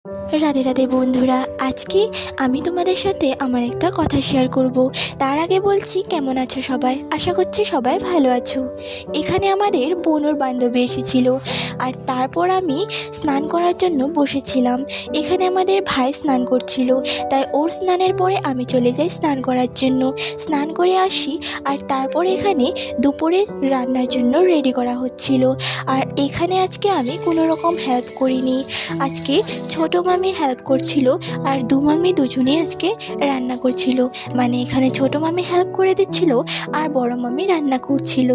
রাধে রাধে বন্ধুরা, আজকে আমি তোমাদের সাথে আমার একটা কথা শেয়ার করব। তার আগে বলছি, কেমন আছো সবাই? আশা করছি সবাই ভালো আছো। এখানে আমাদের বোনের বান্ধবী এসেছিল, আর তারপর আমি স্নান করার জন্য বসেছিলাম। এখানে আমাদের ভাই স্নান করছিল, তাই ওর স্নানের পরে আমি চলে যাই স্নান করার জন্য। স্নান করে আসি, আর তারপর এখানে দুপুরে রান্নার জন্য রেডি করা হচ্ছিল। আর এখানে আজকে আমি কোনো রকম হেল্প করিনি। আজকে ছোটো মামি হেল্প করছিল, আর দু মামি দুজনেই আজকে রান্না করছিল। মানে এখানে ছোটো মামি হেল্প করে দিচ্ছিল, আর বড় মামি রান্না করছিল।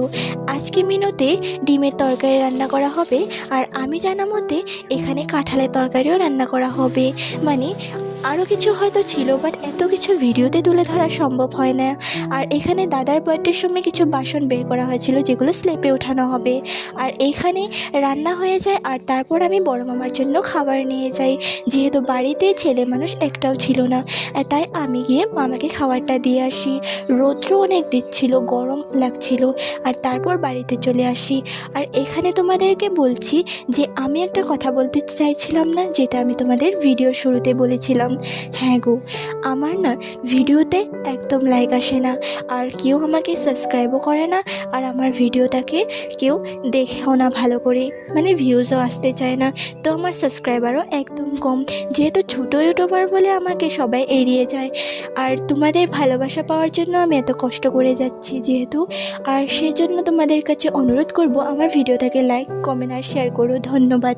আজকে মেনুতে ডিমের তরকারি রান্না করা হবে, আর আমি জানা মতে এখানে কাঁঠালের তরকারিও রান্না করা হবে। মানে আরও কিছু হয়তো ছিল, বাট এত কিছু ভিডিওতে তুলে ধরা সম্ভব হয় না। আর এখানে দাদার বার্থডের সময় কিছু বাসন বের করা হয়েছিল, যেগুলো স্লেপে ওঠানো হবে। আর এখানে রান্না হয়ে যায়, আর তারপর আমি বড় মামার জন্য খাবার নিয়ে যাই। যেহেতু বাড়িতে ছেলে মানুষ একটাও ছিল না, তাই আমি গিয়ে মামাকে খাবারটা দিয়ে আসি। রৌদ্র অনেক দিচ্ছিল, গরম লাগছিল, আর তারপর বাড়িতে চলে আসি। আর এখানে তোমাদেরকে বলছি যে আমি একটা কথা বলতে চাইছিলাম না, যেটা আমি তোমাদের ভিডিও শুরুতে বলেছিলাম। হ্যাঁ গো, আমার না ভিডিওতে একদম লাইক আসে না, আর কেউ আমাকে সাবস্ক্রাইবও করে না, আর আমার ভিডিওটাকে কেউ দেখেও না ভালো করে, মানে ভিউজও আসতে চায় না। তো আমার সাবস্ক্রাইবারও একদম কম, যেহেতু ছোটো ইউটিউবার বলে আমাকে সবাই এড়িয়ে যায়। আর তোমাদের ভালোবাসা পাওয়ার জন্য আমি এত কষ্ট করে যাচ্ছি যেহেতু, আর সেজন্য তোমাদের কাছে অনুরোধ করব, আমার ভিডিওটাকে লাইক, কমেন্ট আর শেয়ার করো। ধন্যবাদ।